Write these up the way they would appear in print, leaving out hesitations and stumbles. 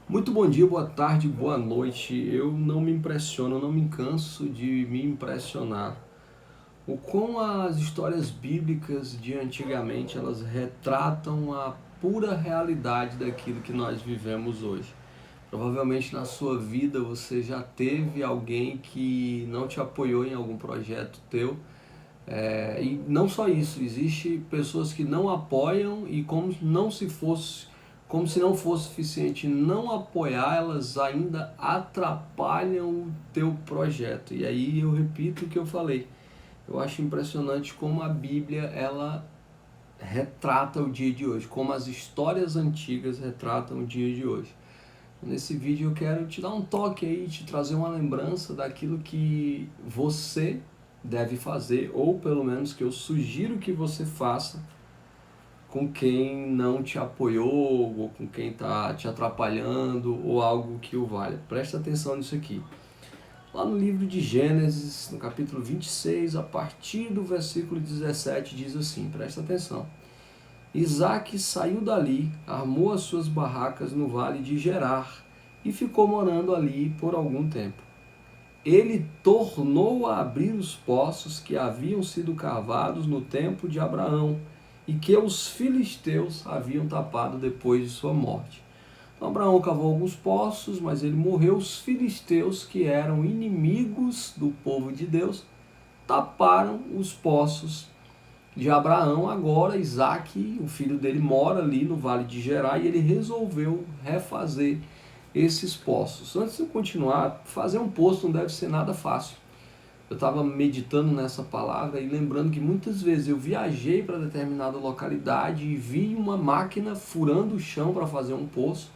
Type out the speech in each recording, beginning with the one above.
Muito bom dia, boa tarde, boa noite. Eu não me impressiono, não me canso de me impressionar. O quão as histórias bíblicas de antigamente, elas retratam a pura realidade daquilo que nós vivemos hoje. Provavelmente na sua vida você já teve alguém que não te apoiou em algum projeto teu. E não só isso, existe pessoas que não apoiam e como se não fosse suficiente não apoiar, elas ainda atrapalham o teu projeto. E aí eu repito o que eu falei. Eu acho impressionante como a Bíblia ela retrata o dia de hoje, como as histórias antigas retratam o dia de hoje. Nesse vídeo eu quero te dar um toque aí, te trazer uma lembrança daquilo que você deve fazer, ou pelo menos que eu sugiro que você faça com quem não te apoiou, ou com quem está te atrapalhando, ou algo que o valha. Presta atenção nisso aqui. Lá no livro de Gênesis, no capítulo 26, a partir do versículo 17, diz assim, presta atenção. Isaac saiu dali, armou as suas barracas no vale de Gerar e ficou morando ali por algum tempo. Ele tornou a abrir os poços que haviam sido cavados no tempo de Abraão e que os filisteus haviam tapado depois de sua morte. Então, Abraão cavou alguns poços, mas ele morreu. Os filisteus, que eram inimigos do povo de Deus, taparam os poços de Abraão. Agora Isaac, o filho dele, mora ali no Vale de Gerar e ele resolveu refazer esses poços. Antes de continuar, fazer um poço não deve ser nada fácil. Eu estava meditando nessa palavra e lembrando que muitas vezes eu viajei para determinada localidade e vi uma máquina furando o chão para fazer um poço.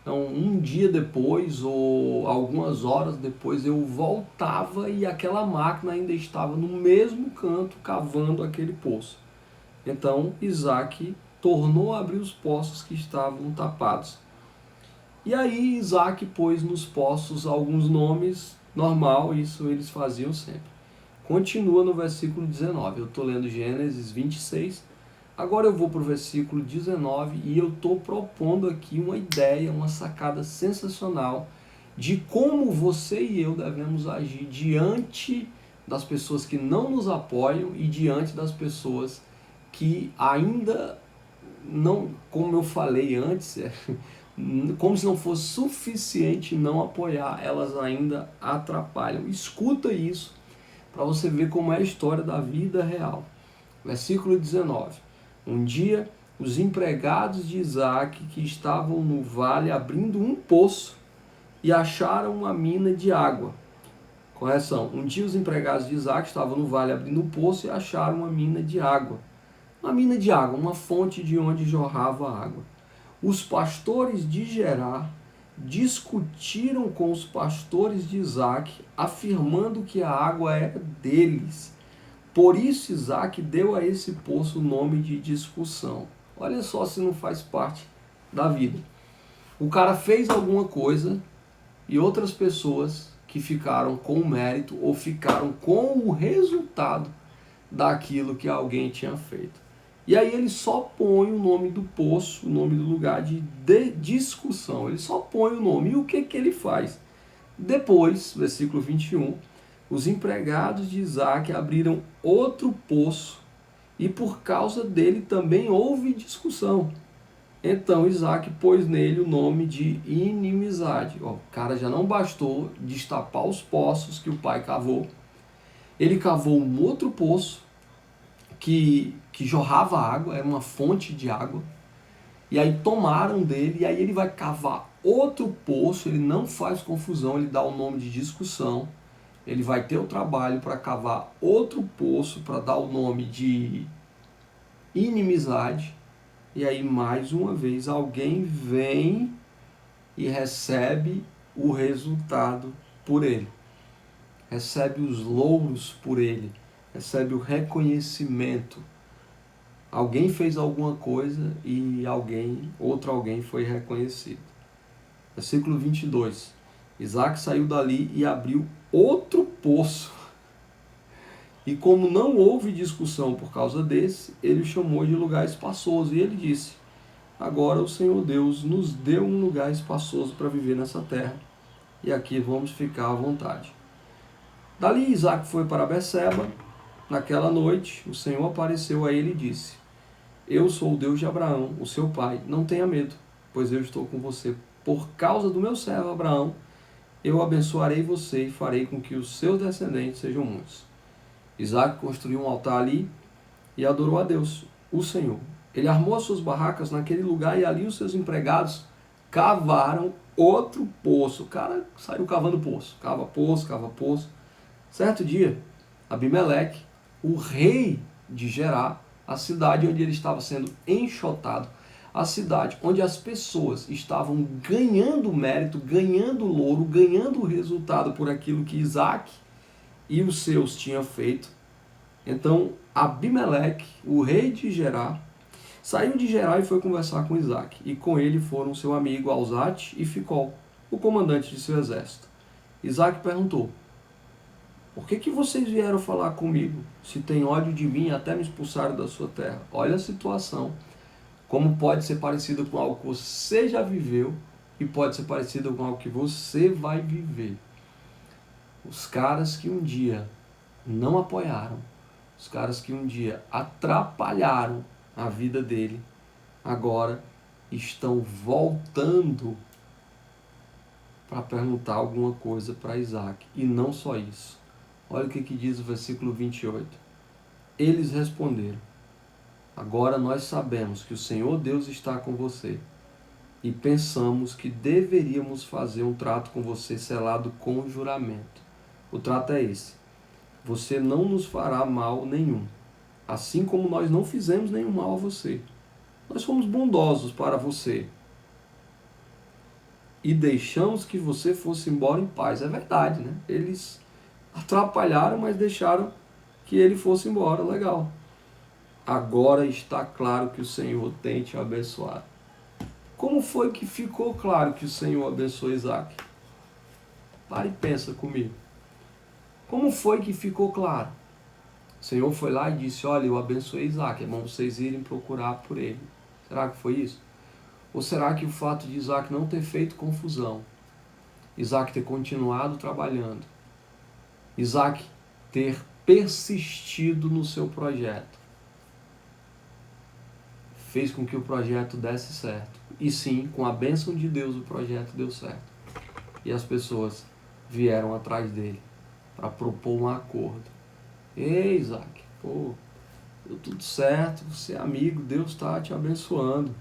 Então, um dia depois ou algumas horas depois eu voltava e aquela máquina ainda estava no mesmo canto cavando aquele poço. Então Isaac tornou a abrir os poços que estavam tapados. E aí Isaac pôs nos poços alguns nomes, normal, isso eles faziam sempre. Continua no versículo 19, eu estou lendo Gênesis 26, agora eu vou para o versículo 19 e eu estou propondo aqui uma ideia, uma sacada sensacional de como você e eu devemos agir diante das pessoas que não nos apoiam e diante das pessoas que ainda não, como eu falei antes, como se não fosse suficiente não apoiar, elas ainda atrapalham. Escuta isso para você ver como é a história da vida real. Versículo 19. Um dia, os empregados de Isaac que estavam no vale abrindo um poço e acharam uma mina de água. Correção. Um dia, os empregados de Isaac estavam no vale abrindo um poço e acharam uma mina de água. Uma mina de água, uma fonte de onde jorrava água. Os pastores de Gerar discutiram com os pastores de Isaac, afirmando que a água era deles. Por isso Isaac deu a esse poço o nome de discussão. Olha só se não faz parte da vida. O cara fez alguma coisa e outras pessoas que ficaram com o mérito ou ficaram com o resultado daquilo que alguém tinha feito. E aí ele só põe o nome do poço, o nome do lugar de discussão. Ele só põe o nome. E o que, que ele faz? Depois, versículo 21, os empregados de Isaac abriram outro poço e por causa dele também houve discussão. Então Isaac pôs nele o nome de inimizade. O cara já não bastou destapar os poços que o pai cavou. Ele cavou um outro poço que jorrava água, era uma fonte de água. E aí tomaram dele, e aí ele vai cavar outro poço, ele não faz confusão, ele dá o nome de discussão. Ele vai ter o trabalho para cavar outro poço, para dar o nome de inimizade. E aí, mais uma vez, alguém vem e recebe o resultado por ele. Recebe os louros por ele. Recebe o reconhecimento. Alguém fez alguma coisa e outro alguém foi reconhecido. Versículo 22. Isaac saiu dali e abriu outro poço. E como não houve discussão por causa desse, ele o chamou de lugar espaçoso. E ele disse, agora o Senhor Deus nos deu um lugar espaçoso para viver nessa terra, e aqui vamos ficar à vontade. Dali Isaac foi para Berseba. Naquela noite o Senhor apareceu a ele e disse: Eu sou o Deus de Abraão, o seu pai. Não tenha medo, pois eu estou com você. Por causa do meu servo Abraão, eu abençoarei você e farei com que os seus descendentes sejam muitos. Isaac construiu um altar ali e adorou a Deus, o Senhor. Ele armou as suas barracas naquele lugar e ali os seus empregados cavaram outro poço. O cara saiu cavando poço, cava poço, cava poço. Certo dia, Abimeleque, o rei de Gerar, a cidade onde ele estava sendo enxotado, a cidade onde as pessoas estavam ganhando mérito, ganhando louro, ganhando resultado por aquilo que Isaac e os seus tinham feito. Então, Abimeleque, o rei de Gerar, saiu de Gerar e foi conversar com Isaac. E com ele foram seu amigo Alzate e Ficol, o comandante de seu exército. Isaac perguntou: Por que vocês vieram falar comigo? Se tem ódio de mim, até me expulsaram da sua terra. Olha a situação. Como pode ser parecida com algo que você já viveu e pode ser parecida com algo que você vai viver. Os caras que um dia não apoiaram, os caras que um dia atrapalharam a vida dele, agora estão voltando para perguntar alguma coisa para Isaac. E não só isso. Olha o que diz o versículo 28. Eles responderam: Agora nós sabemos que o Senhor Deus está com você e pensamos que deveríamos fazer um trato com você selado com juramento. O trato é esse: você não nos fará mal nenhum, assim como nós não fizemos nenhum mal a você. Nós fomos bondosos para você e deixamos que você fosse embora em paz. É verdade, né? Eles atrapalharam, mas deixaram que ele fosse embora. Legal. Agora está claro que o Senhor tem te abençoado. Como foi que ficou claro que o Senhor abençoou Isaac? Para e pensa comigo. Como foi que ficou claro? O Senhor foi lá e disse: Olha, eu abençoei Isaac, é bom vocês irem procurar por ele. Será que foi isso? Ou será que o fato de Isaac não ter feito confusão, Isaac ter continuado trabalhando, Isaac ter persistido no seu projeto, fez com que o projeto desse certo? E sim, com a bênção de Deus, o projeto deu certo. E as pessoas vieram atrás dele para propor um acordo. Ei, Isaac, pô, deu tudo certo, você é amigo, Deus está te abençoando.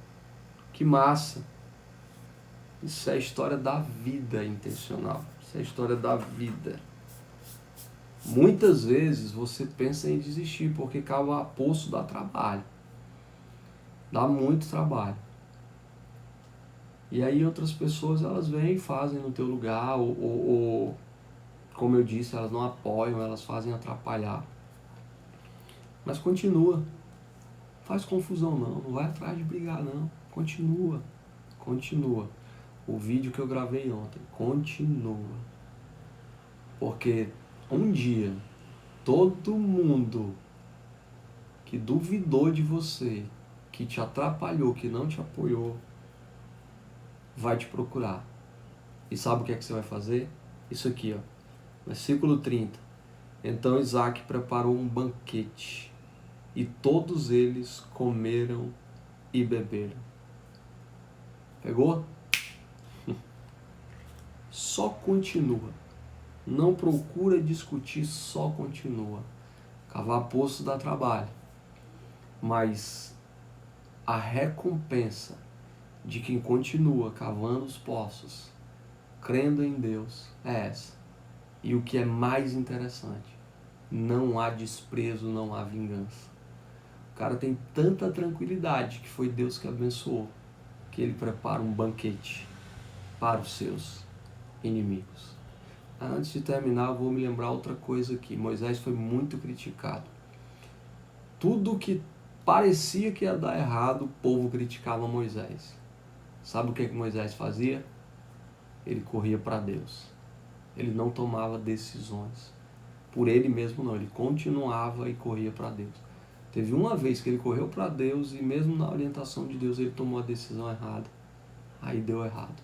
Que massa. Isso é a história da vida intencional. Isso é a história da vida. Muitas vezes você pensa em desistir porque cavar poço dá trabalho. Dá muito trabalho. E aí outras pessoas elas vêm e fazem no teu lugar, ou como eu disse, elas não apoiam, elas fazem atrapalhar. Mas continua. Faz confusão não vai atrás de brigar não. Continua. O vídeo que eu gravei ontem, continua. Porque um dia, todo mundo que duvidou de você, que te atrapalhou, que não te apoiou, vai te procurar. E sabe o que é que você vai fazer? Isso aqui, ó. Versículo 30. Então Isaac preparou um banquete, e todos eles comeram e beberam. Pegou? Só continua. Não procura discutir, só continua. Cavar poço dá trabalho, mas a recompensa de quem continua cavando os poços, crendo em Deus, é essa. E o que é mais interessante, não há desprezo, não há vingança. O cara tem tanta tranquilidade que foi Deus que abençoou, que ele prepara um banquete para os seus inimigos. Antes de terminar, eu vou me lembrar outra coisa aqui. Moisés foi muito criticado. Tudo que parecia que ia dar errado, o povo criticava Moisés. Sabe o que Moisés fazia? Ele corria para Deus. Ele não tomava decisões por ele mesmo não, ele continuava e corria para Deus. Teve uma vez que ele correu para Deus e mesmo na orientação de Deus ele tomou a decisão errada. Aí deu errado.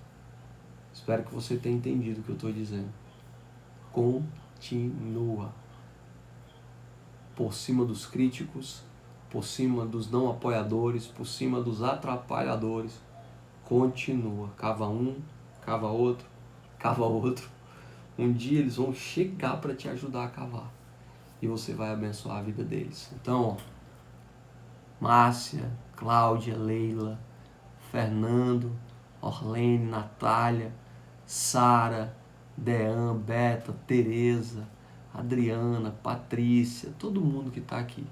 Espero que você tenha entendido o que eu estou dizendo. Continua. Por cima dos críticos, por cima dos não apoiadores, por cima dos atrapalhadores. Continua. Cava um, cava outro, cava outro. Um dia eles vão chegar para te ajudar a cavar. E você vai abençoar a vida deles. Então, Márcia, Cláudia, Leila, Fernando, Orlene, Natália, Sara, Dean, Beta, Tereza, Adriana, Patrícia, todo mundo que está aqui,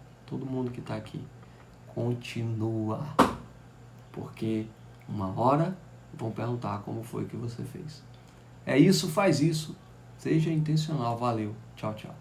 continua, porque uma hora vão perguntar como foi que você fez. É isso, faz isso, seja intencional, valeu, tchau, tchau.